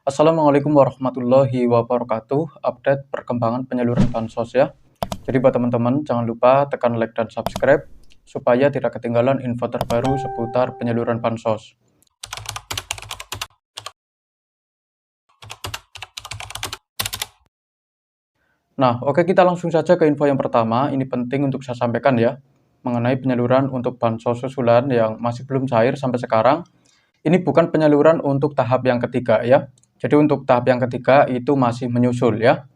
Assalamualaikum warahmatullahi wabarakatuh. Update perkembangan penyaluran bansos ya. Jadi buat teman-teman jangan lupa tekan like dan subscribe supaya tidak ketinggalan info terbaru seputar penyaluran bansos. Nah, oke, kita langsung saja ke info yang pertama. Ini penting untuk saya sampaikan ya, mengenai penyaluran untuk bansos susulan yang masih belum cair sampai sekarang. Ini bukan penyaluran untuk tahap yang ketiga ya. Jadi untuk tahap yang ketiga itu masih menyusul ya.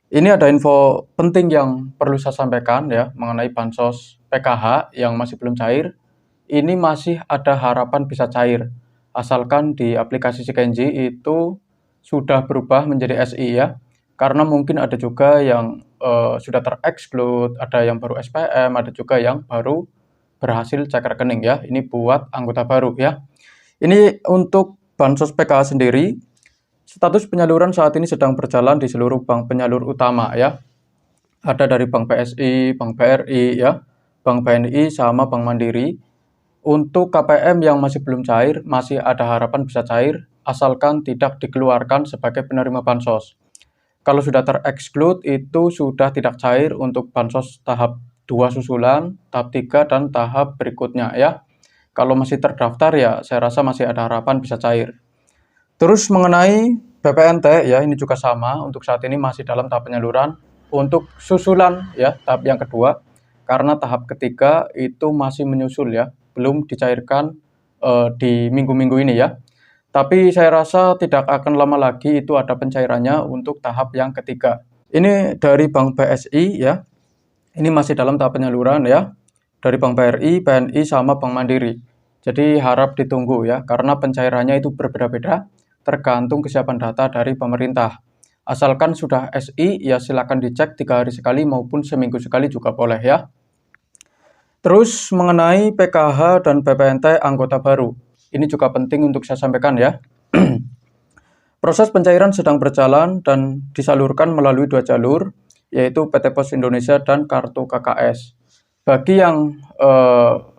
Ini ada info penting yang perlu saya sampaikan ya, mengenai bansos PKH yang masih belum cair. Ini masih ada harapan bisa cair, asalkan di aplikasi Sikenji itu sudah berubah menjadi SI ya. Karena mungkin ada juga yang sudah tereksklud, ada yang baru SPM, ada juga yang baru berhasil cek rekening ya. Ini buat anggota baru ya. Ini untuk bansos PKH sendiri, status penyaluran saat ini sedang berjalan di seluruh bank penyalur utama ya. Ada dari Bank BSI, Bank BRI ya, Bank BNI sama Bank Mandiri. Untuk KPM yang masih belum cair, masih ada harapan bisa cair asalkan tidak dikeluarkan sebagai penerima bansos. Kalau sudah tereksklud itu sudah tidak cair untuk bansos tahap 2 susulan, tahap 3 dan tahap berikutnya ya. Kalau masih terdaftar ya saya rasa masih ada harapan bisa cair. Terus mengenai BPNT ya, ini juga sama, untuk saat ini masih dalam tahap penyaluran. Untuk susulan ya, tahap yang kedua, karena tahap ketiga itu masih menyusul ya, belum dicairkan di minggu-minggu ini ya. Tapi saya rasa tidak akan lama lagi itu ada pencairannya untuk tahap yang ketiga. Ini dari Bank BSI ya, ini masih dalam tahap penyaluran ya, dari Bank BRI, BNI, sama Bank Mandiri. Jadi harap ditunggu ya, karena pencairannya itu berbeda-beda, tergantung kesiapan data dari pemerintah. Asalkan sudah SI, ya silakan dicek 3 hari sekali maupun seminggu sekali juga boleh ya. Terus mengenai PKH dan BPNT anggota baru, ini juga penting untuk saya sampaikan ya. Proses pencairan sedang berjalan dan disalurkan melalui 2 jalur, yaitu PT Pos Indonesia dan Kartu KKS. Bagi yang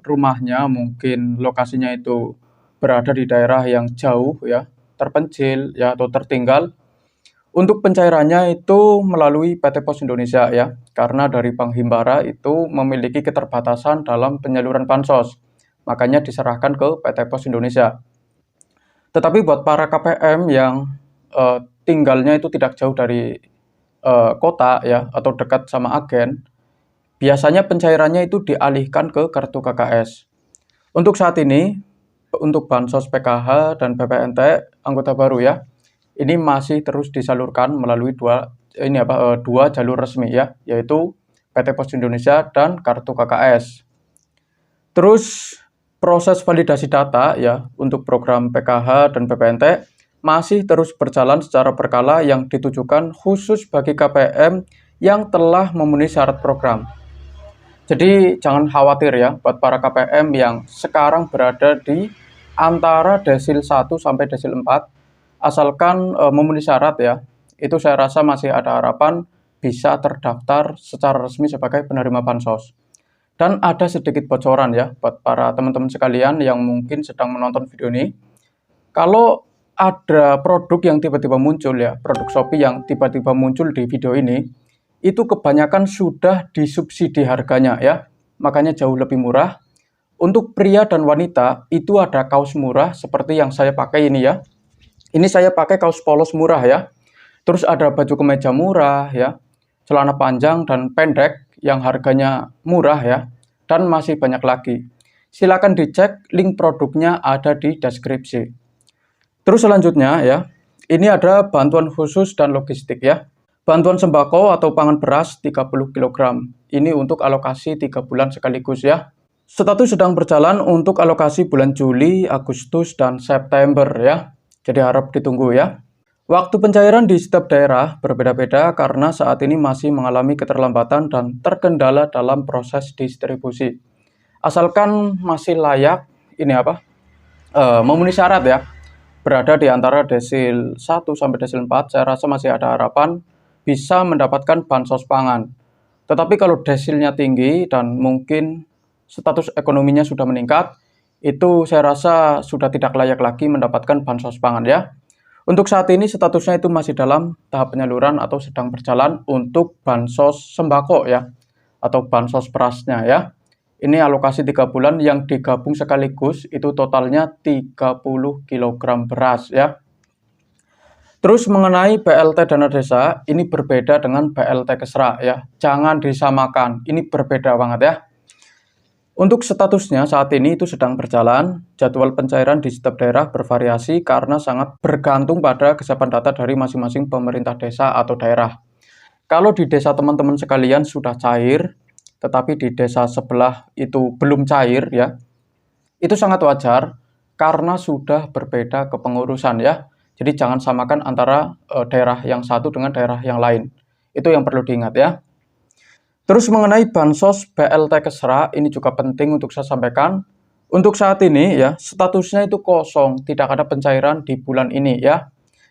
rumahnya mungkin lokasinya itu berada di daerah yang jauh ya, terpencil ya atau tertinggal, untuk pencairannya itu melalui PT Pos Indonesia ya, karena dari Bank Himbara itu memiliki keterbatasan dalam penyaluran bansos, makanya diserahkan ke PT Pos Indonesia. Tetapi buat para KPM yang tinggalnya itu tidak jauh dari kota ya atau dekat sama agen, biasanya pencairannya itu dialihkan ke kartu KKS. Untuk saat ini, untuk bansos PKH dan BPNT anggota baru ya, ini masih terus disalurkan melalui dua jalur resmi ya, yaitu PT Pos Indonesia dan kartu KKS. Terus proses validasi data ya untuk program PKH dan BPNT masih terus berjalan secara berkala yang ditujukan khusus bagi KPM yang telah memenuhi syarat program. Jadi jangan khawatir ya buat para KPM yang sekarang berada di antara desil 1 sampai desil 4, asalkan memenuhi syarat ya, itu saya rasa masih ada harapan bisa terdaftar secara resmi sebagai penerima bansos. Dan ada sedikit bocoran ya buat para teman-teman sekalian yang mungkin sedang menonton video ini. Kalau ada produk yang tiba-tiba muncul ya, produk Shopee yang tiba-tiba muncul di video ini, itu kebanyakan sudah disubsidi harganya ya, makanya jauh lebih murah. Untuk pria dan wanita itu ada kaos murah seperti yang saya pakai ini ya. Ini saya pakai kaos polos murah ya. Terus ada baju kemeja murah ya, celana panjang dan pendek yang harganya murah ya, dan masih banyak lagi. Silakan dicek, link produknya ada di deskripsi. Terus selanjutnya ya, ini ada bantuan khusus dan logistik ya. Bantuan sembako atau pangan beras 30 kg. Ini untuk alokasi 3 bulan sekaligus ya. Status sedang berjalan untuk alokasi bulan Juli, Agustus, dan September ya. Jadi harap ditunggu ya. Waktu pencairan di setiap daerah berbeda-beda karena saat ini masih mengalami keterlambatan dan terkendala dalam proses distribusi. Asalkan masih layak, memenuhi syarat ya, berada di antara desil 1 sampai desil 4, saya rasa masih ada harapan bisa mendapatkan bansos pangan. Tetapi kalau desilnya tinggi dan mungkin status ekonominya sudah meningkat, itu saya rasa sudah tidak layak lagi mendapatkan bansos pangan ya. Untuk saat ini statusnya itu masih dalam tahap penyaluran atau sedang berjalan untuk bansos sembako ya, atau bansos berasnya ya. Ini alokasi 3 bulan yang digabung sekaligus itu totalnya 30 kilogram beras ya. Terus mengenai BLT dana desa, ini berbeda dengan BLT Kesra ya. Jangan disamakan, ini berbeda banget ya. Untuk statusnya saat ini itu sedang berjalan, jadwal pencairan di setiap daerah bervariasi karena sangat bergantung pada kesiapan data dari masing-masing pemerintah desa atau daerah. Kalau di desa teman-teman sekalian sudah cair, tetapi di desa sebelah itu belum cair ya, itu sangat wajar karena sudah berbeda kepengurusan ya. Jadi jangan samakan antara daerah yang satu dengan daerah yang lain. Itu yang perlu diingat ya. Terus mengenai bansos BLT Kesra, ini juga penting untuk saya sampaikan. Untuk saat ini ya, statusnya itu kosong, tidak ada pencairan di bulan ini ya.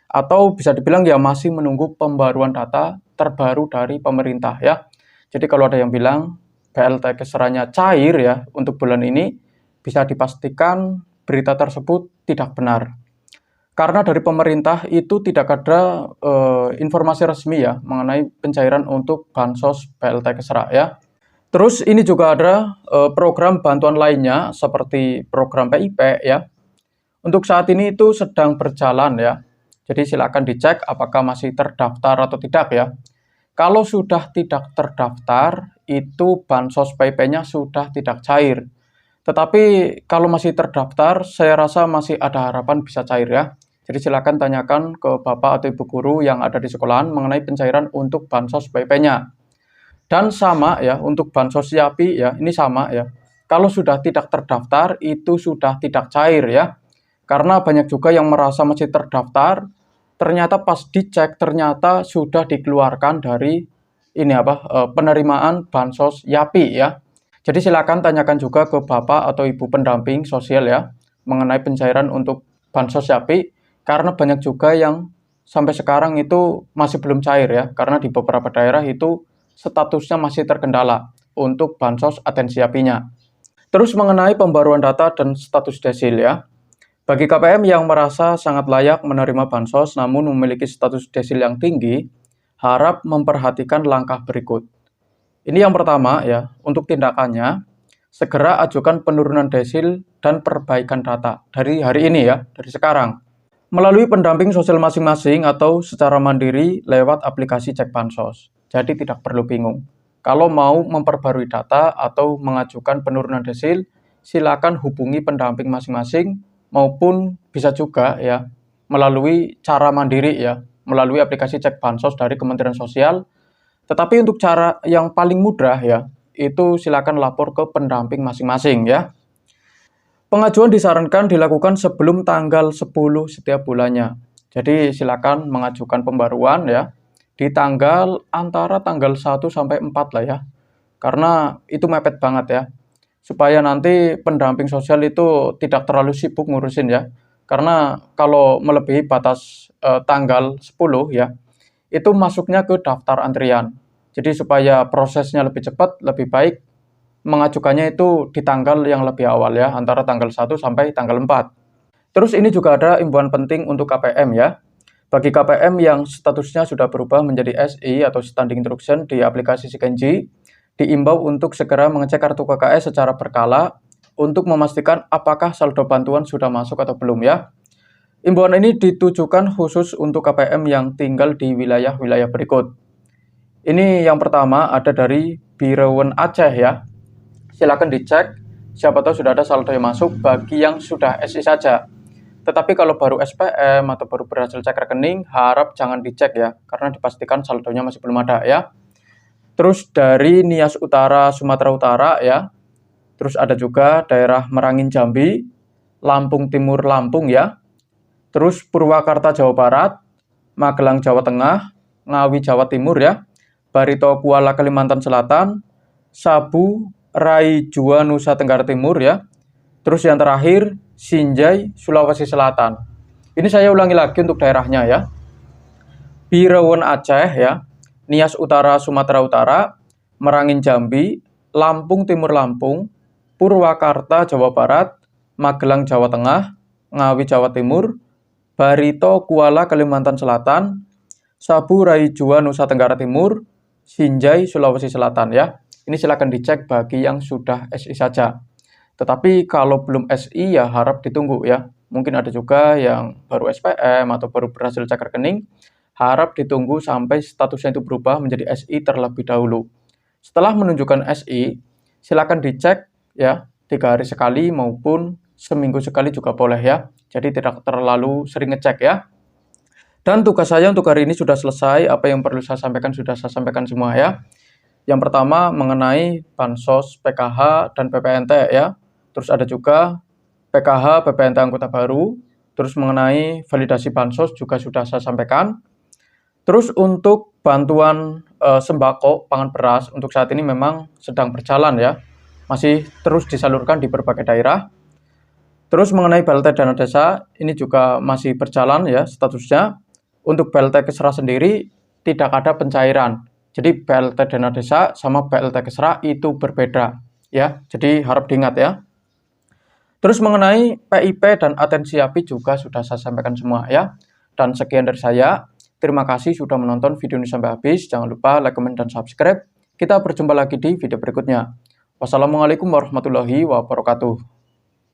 Atau bisa dibilang ya masih menunggu pembaruan data terbaru dari pemerintah ya. Jadi kalau ada yang bilang BLT Kesranya cair ya untuk bulan ini, bisa dipastikan berita tersebut tidak benar. Karena dari pemerintah itu tidak ada informasi resmi ya mengenai pencairan untuk bansos BLT Kesra ya. Terus ini juga ada program bantuan lainnya seperti program PIP ya. Untuk saat ini itu sedang berjalan ya. Jadi silakan dicek apakah masih terdaftar atau tidak ya. Kalau sudah tidak terdaftar, itu bansos PIP-nya sudah tidak cair. Tetapi kalau masih terdaftar, saya rasa masih ada harapan bisa cair ya. Jadi silakan tanyakan ke Bapak atau Ibu guru yang ada di sekolahan mengenai pencairan untuk bansos PIP-nya. Dan sama ya, untuk bansos Yapi ya, ini sama ya. Kalau sudah tidak terdaftar, itu sudah tidak cair ya. Karena banyak juga yang merasa masih terdaftar, ternyata pas dicek, ternyata sudah dikeluarkan dari penerimaan bansos Yapi ya. Jadi silakan tanyakan juga ke Bapak atau Ibu pendamping sosial ya, mengenai pencairan untuk bansos Yapi. Karena banyak juga yang sampai sekarang itu masih belum cair ya, karena di beberapa daerah itu statusnya masih terkendala untuk bansos atensi apinya. Terus mengenai pembaruan data dan status desil ya, bagi KPM yang merasa sangat layak menerima bansos namun memiliki status desil yang tinggi, harap memperhatikan langkah berikut. Ini yang pertama ya, untuk tindakannya, segera ajukan penurunan desil dan perbaikan data dari hari ini ya, dari sekarang. Melalui pendamping sosial masing-masing atau secara mandiri lewat aplikasi Cek Bansos. Jadi tidak perlu bingung. Kalau mau memperbarui data atau mengajukan penurunan desil, silakan hubungi pendamping masing-masing maupun bisa juga ya melalui cara mandiri ya, melalui aplikasi Cek Bansos dari Kementerian Sosial. Tetapi untuk cara yang paling mudah ya, itu silakan lapor ke pendamping masing-masing ya. Pengajuan disarankan dilakukan sebelum tanggal 10 setiap bulannya. Jadi silakan mengajukan pembaruan ya di antara tanggal 1 sampai 4 lah ya. Karena itu mepet banget ya. Supaya nanti pendamping sosial itu tidak terlalu sibuk ngurusin ya. Karena kalau melebihi batas tanggal 10 ya, itu masuknya ke daftar antrian. Jadi supaya prosesnya lebih cepat, lebih baik mengajukannya itu di tanggal yang lebih awal ya, antara tanggal 1 sampai tanggal 4. Terus ini juga ada imbauan penting untuk KPM ya. Bagi KPM yang statusnya sudah berubah menjadi SI atau Standing Instruction di aplikasi Sikenji, diimbau untuk segera mengecek kartu KKS secara berkala untuk memastikan apakah saldo bantuan sudah masuk atau belum ya. Imbauan ini ditujukan khusus untuk KPM yang tinggal di wilayah-wilayah berikut. Ini yang pertama ada dari Birawan Aceh ya. Silakan dicek, siapa tahu sudah ada saldo yang masuk bagi yang sudah SI saja. Tetapi kalau baru SPM atau baru berhasil cek rekening, harap jangan dicek ya, karena dipastikan saldonya masih belum ada ya. Terus dari Nias Utara, Sumatera Utara ya. Terus ada juga daerah Merangin Jambi, Lampung Timur Lampung ya. Terus Purwakarta Jawa Barat, Magelang Jawa Tengah, Ngawi Jawa Timur ya. Barito Kuala Kalimantan Selatan, Sabu Rai Jua Nusa Tenggara Timur ya. Terus yang terakhir Sinjai Sulawesi Selatan. Ini saya ulangi lagi untuk daerahnya ya. Birawan Aceh ya, Nias Utara Sumatera Utara, Merangin Jambi, Lampung Timur Lampung, Purwakarta Jawa Barat, Magelang Jawa Tengah, Ngawi Jawa Timur, Barito Kuala Kalimantan Selatan, Sabu Raijua Nusa Tenggara Timur, Sinjai Sulawesi Selatan ya. Ini silakan dicek bagi yang sudah SI saja. Tetapi kalau belum SI ya harap ditunggu ya. Mungkin ada juga yang baru SPM atau baru berhasil cek rekening, harap ditunggu sampai statusnya itu berubah menjadi SI terlebih dahulu. Setelah menunjukkan SI, silakan dicek ya 3 hari sekali maupun seminggu sekali juga boleh ya. Jadi tidak terlalu sering ngecek ya. Dan tugas saya untuk hari ini sudah selesai. Apa yang perlu saya sampaikan sudah saya sampaikan semua ya. Yang pertama mengenai Bansos, PKH, dan PPNT ya. Terus ada juga PKH, PPNT anggota baru. Terus mengenai validasi Bansos juga sudah saya sampaikan. Terus untuk bantuan sembako, pangan beras untuk saat ini memang sedang berjalan ya. Masih terus disalurkan di berbagai daerah. Terus mengenai BLT Dana Desa, ini juga masih berjalan ya statusnya. Untuk BLT Kesra sendiri tidak ada pencairan. Jadi BLT Dana Desa sama BLT Kesra itu berbeda ya. Jadi harap diingat ya. Terus mengenai PIP dan atensi API juga sudah saya sampaikan semua ya. Dan sekian dari saya. Terima kasih sudah menonton video ini sampai habis. Jangan lupa like, comment, dan subscribe. Kita berjumpa lagi di video berikutnya. Wassalamualaikum warahmatullahi wabarakatuh.